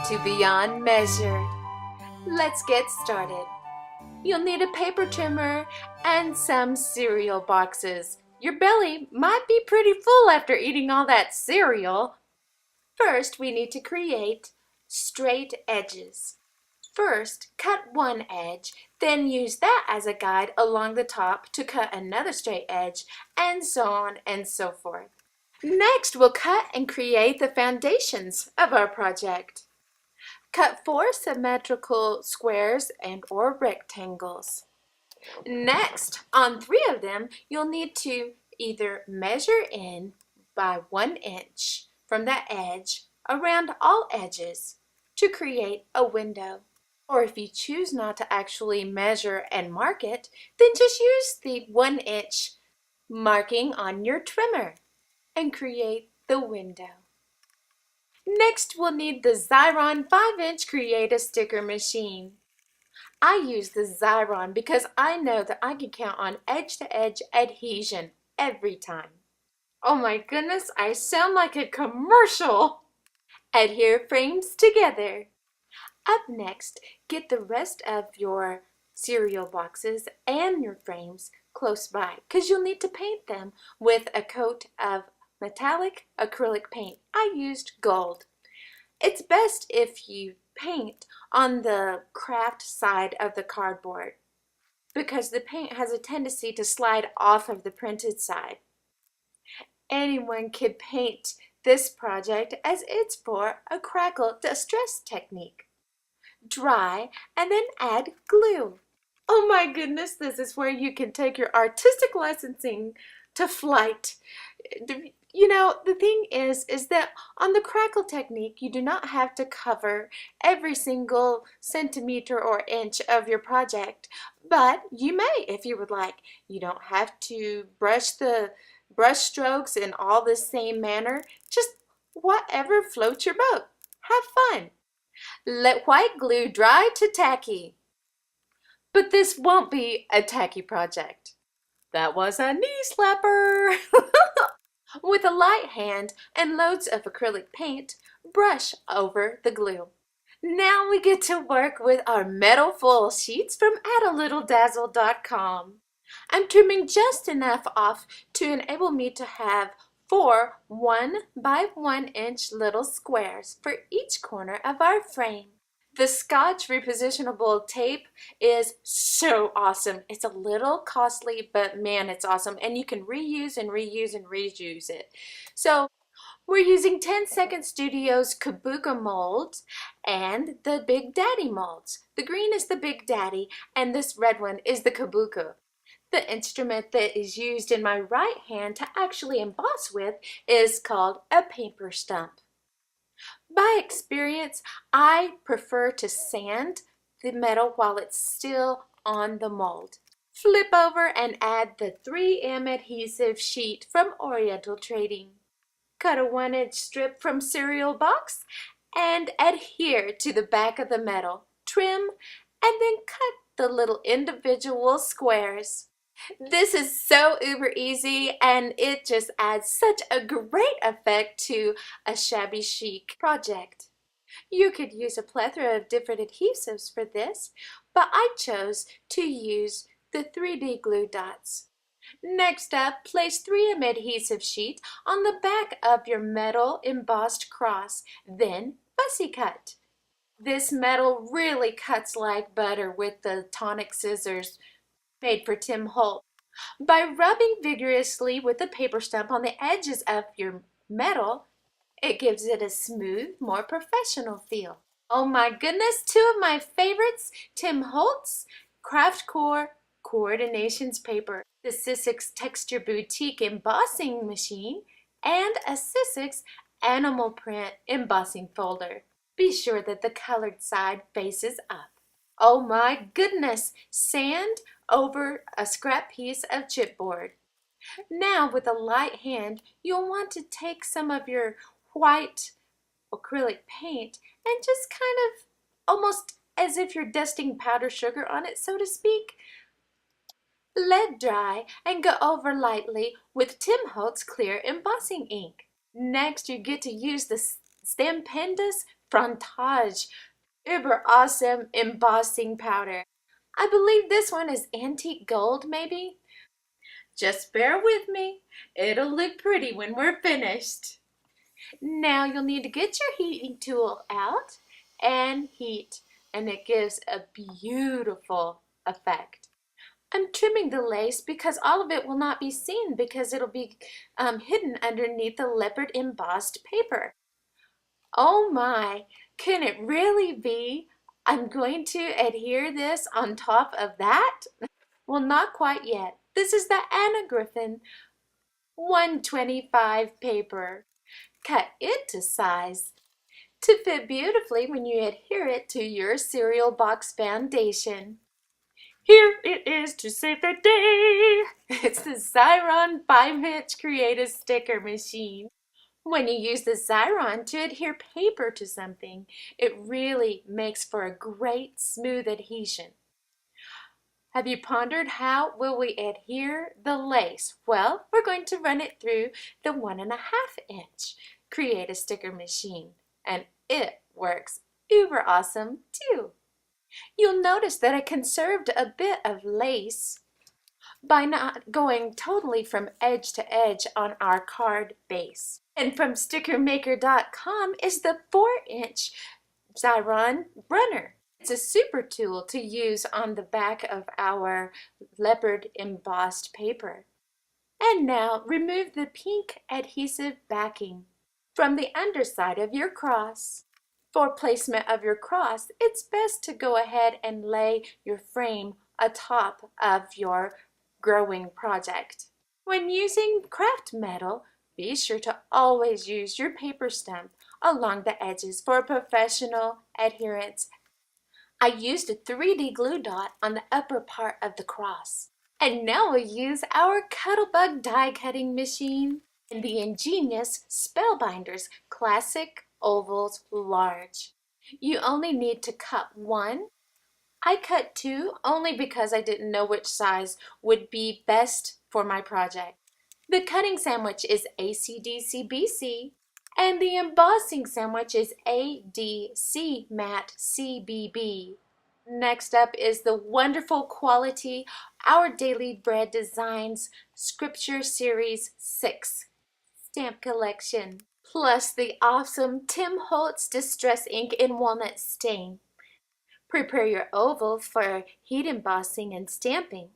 to beyond measure. Let's get started. You'll need a paper trimmer and some cereal boxes. Your belly might be pretty full after eating all that cereal. First, we need to create straight edges. First, cut one edge, then use that as a guide along the top to cut another straight edge, and so on and so forth. Next, we'll cut and create the foundations of our project. Cut 4 symmetrical squares and or rectangles. Next, on 3 of them, you'll need to either measure in by 1 inch from that edge around all edges to create a window. Or if you choose not to actually measure and mark it, then just use the 1 inch marking on your trimmer and create the window. Next, we'll need the Xyron 5-inch Create a Sticker machine. I use the Xyron because I know that I can count on edge-to-edge adhesion every time. Oh my goodness, I sound like a commercial! Adhere frames together. Up next, get the rest of your cereal boxes and your frames close by because you'll need to paint them with a coat of metallic acrylic paint. I used gold. It's best if you paint on the craft side of the cardboard because the paint has a tendency to slide off of the printed side. Anyone could paint this project as it's for a crackle distress technique. Dry and then add glue. Oh my goodness, this is where you can take your artistic licensing to flight. You know, the thing is that on the crackle technique, you do not have to cover every single centimeter or inch of your project, but you may if you would like. You don't have to brush the brush strokes in all the same manner, just whatever floats your boat. Have fun. Let white glue dry to tacky. But this won't be a tacky project. That was a knee slapper. With a light hand and loads of acrylic paint, brush over the glue. Now we get to work with our metal foil sheets from addalittledazzle.com. I'm trimming just enough off to enable me to have 4 1 by 1 inch little squares for each corner of our frame. The Scotch repositionable tape is so awesome. It's a little costly, but man, it's awesome. And you can reuse and reuse and reuse it. So we're using 10 Second Studio's Kabuka molds and the Big Daddy molds. The green is the Big Daddy and this red one is the Kabuka. The instrument that is used in my right hand to actually emboss with is called a paper stump. By experience, I prefer to sand the metal while it's still on the mold. Flip over and add the 3M adhesive sheet from Oriental Trading. Cut a 1-inch strip from cereal box and adhere to the back of the metal. Trim and then cut the little individual squares. This is so uber easy and it just adds such a great effect to a shabby chic project. You could use a plethora of different adhesives for this, but I chose to use the 3D glue dots. Next up, place 3M adhesive sheet on the back of your metal embossed cross, then fussy cut. This metal really cuts like butter with the tonic scissors made for Tim Holt. By rubbing vigorously with the paper stump on the edges of your metal, it gives it a smooth, more professional feel. Oh my goodness, 2 of my favorites, Tim Holt's Craft Core Coordinations paper, the Siskiyou Texture Boutique embossing machine, and a Siskiyou animal print embossing folder. Be sure that the colored side faces up. Oh my goodness, sand over a scrap piece of chipboard. Now with a light hand, you'll want to take some of your white acrylic paint and just kind of almost as if you're dusting powdered sugar on it, so to speak. Let dry and go over lightly with Tim Holtz clear embossing ink. Next, you get to use the Stupendous Frontage Uber Awesome Embossing Powder. I believe this one is antique gold, maybe? Just bear with me. It'll look pretty when we're finished. Now you'll need to get your heating tool out and heat, and it gives a beautiful effect. I'm trimming the lace because all of it will not be seen because it'll be hidden underneath the leopard embossed paper. Oh my, can it really be? I'm going to adhere this on top of that? Well, not quite yet. This is the Anna Griffin 125 paper. Cut it to size to fit beautifully when you adhere it to your cereal box foundation. Here it is to save the day. It's the Xyron 5-inch Creative Sticker Machine. When you use the Xyron to adhere paper to something, it really makes for a great smooth adhesion. Have you pondered how will we adhere the lace? Well, we're going to run it through the 1.5-inch Creative Sticker Machine, and it works uber awesome too. You'll notice that I conserved a bit of lace by not going totally from edge to edge on our card base. And from stickermaker.com is the 4-inch Xyron runner. It's a super tool to use on the back of our leopard embossed paper. And now remove the pink adhesive backing from the underside of your cross. For placement of your cross, it's best to go ahead and lay your frame atop of your growing project. When using craft metal, be sure to always use your paper stump along the edges for professional adherence. I used a 3D glue dot on the upper part of the cross. And now we'll use our Cuttlebug die cutting machine and the ingenious Spellbinders Classic Ovals Large. You only need to cut one. I cut two only because I didn't know which size would be best for my project. The cutting sandwich is ACDCBC and the embossing sandwich is ADC Matte CBB. Next up is the wonderful quality Our Daily Bread Designs Scripture Series 6 stamp collection, plus the awesome Tim Holtz Distress Ink in Walnut Stain. Prepare your oval for heat embossing and stamping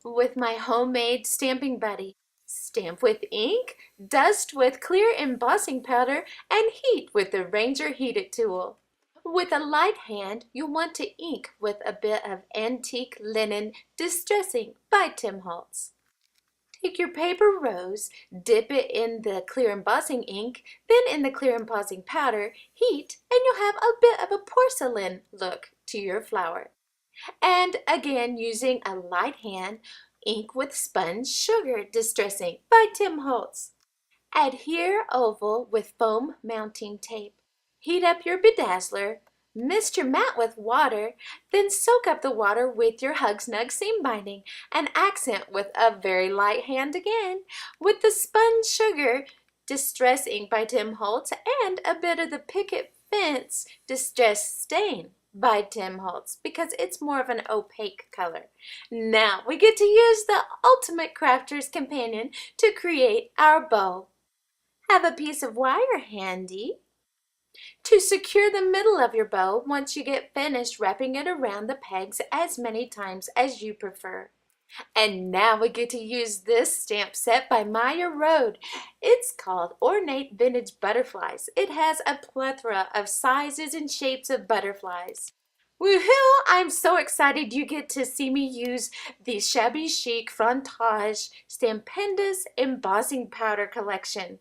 with my homemade stamping buddy. Stamp with ink, dust with clear embossing powder, and heat with the Ranger Heated tool. With a light hand, you'll want to ink with a bit of Antique Linen Distress Ink by Tim Holtz. Take your paper rose, dip it in the clear embossing ink, then in the clear embossing powder, heat, and you'll have a bit of a porcelain look to your flower. And again, using a light hand, ink with Sponge Sugar Distress Ink by Tim Holtz. Adhere oval with foam mounting tape. Heat up your bedazzler, mist your mat with water, then soak up the water with your Hug Snug seam binding and accent with a very light hand again with the Sponge Sugar Distress Ink by Tim Holtz and a bit of the Picket Fence Distress Stain by Tim Holtz because it's more of an opaque color. Now we get to use the ultimate crafter's companion to create our bow. Have a piece of wire handy to secure the middle of your bow once you get finished wrapping it around the pegs as many times as you prefer. And now we get to use this stamp set by Maya Road. It's called Ornate Vintage Butterflies. It has a plethora of sizes and shapes of butterflies. Woohoo! I'm so excited you get to see me use the Shabby Chic Frontage Stupendous Embossing Powder Collection.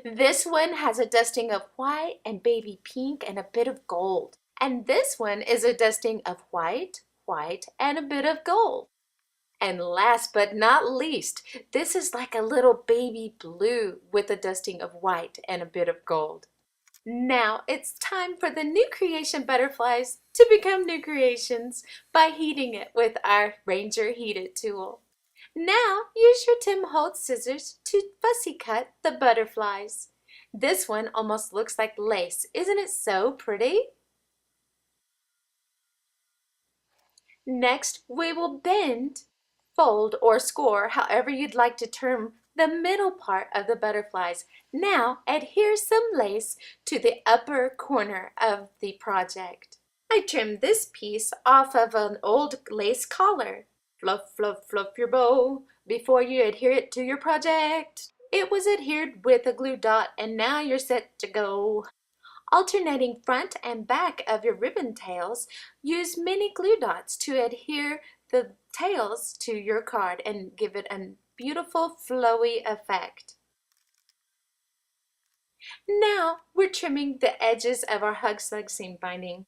This one has a dusting of white and baby pink and a bit of gold. And this one is a dusting of white, white, and a bit of gold. And last but not least, this is like a little baby blue with a dusting of white and a bit of gold. Now it's time for the new creation butterflies to become new creations by heating it with our Ranger Heated tool. Now use your Tim Holtz scissors to fussy cut the butterflies. This one almost looks like lace. Isn't it so pretty? Next, we will bend, fold, or score, however you'd like to term the middle part of the butterflies. Now, adhere some lace to the upper corner of the project. I trimmed this piece off of an old lace collar. Fluff, fluff, fluff your bow before you adhere it to your project. It was adhered with a glue dot, and now you're set to go. Alternating front and back of your ribbon tails, use mini glue dots to adhere the tails to your card and give it a beautiful flowy effect. Now we're trimming the edges of our hug slug seam binding.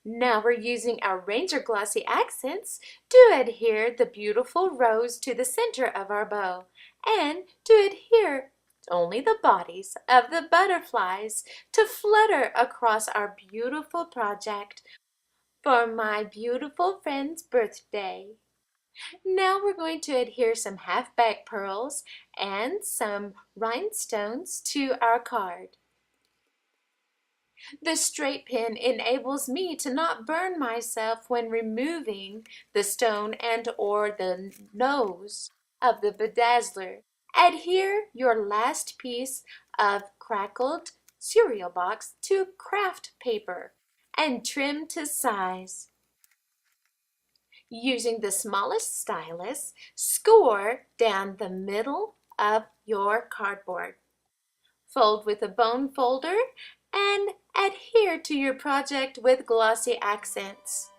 Now we're using our Ranger Glossy accents to adhere the beautiful rose to the center of our bow and to adhere only the bodies of the butterflies to flutter across our beautiful project for my beautiful friend's birthday. Now we're going to adhere some half-back pearls and some rhinestones to our card. The straight pin enables me to not burn myself when removing the stone and or the nose of the bedazzler. Adhere your last piece of crackled cereal box to craft paper and trim to size. Using the smallest stylus, score down the middle of your cardboard. Fold with a bone folder and adhere to your project with glossy accents.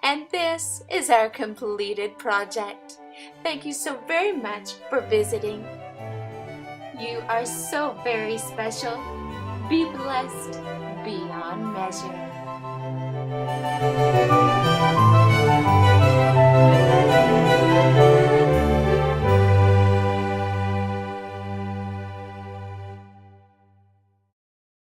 And this is our completed project. Thank you so very much for visiting. You are so very special. Be blessed beyond measure.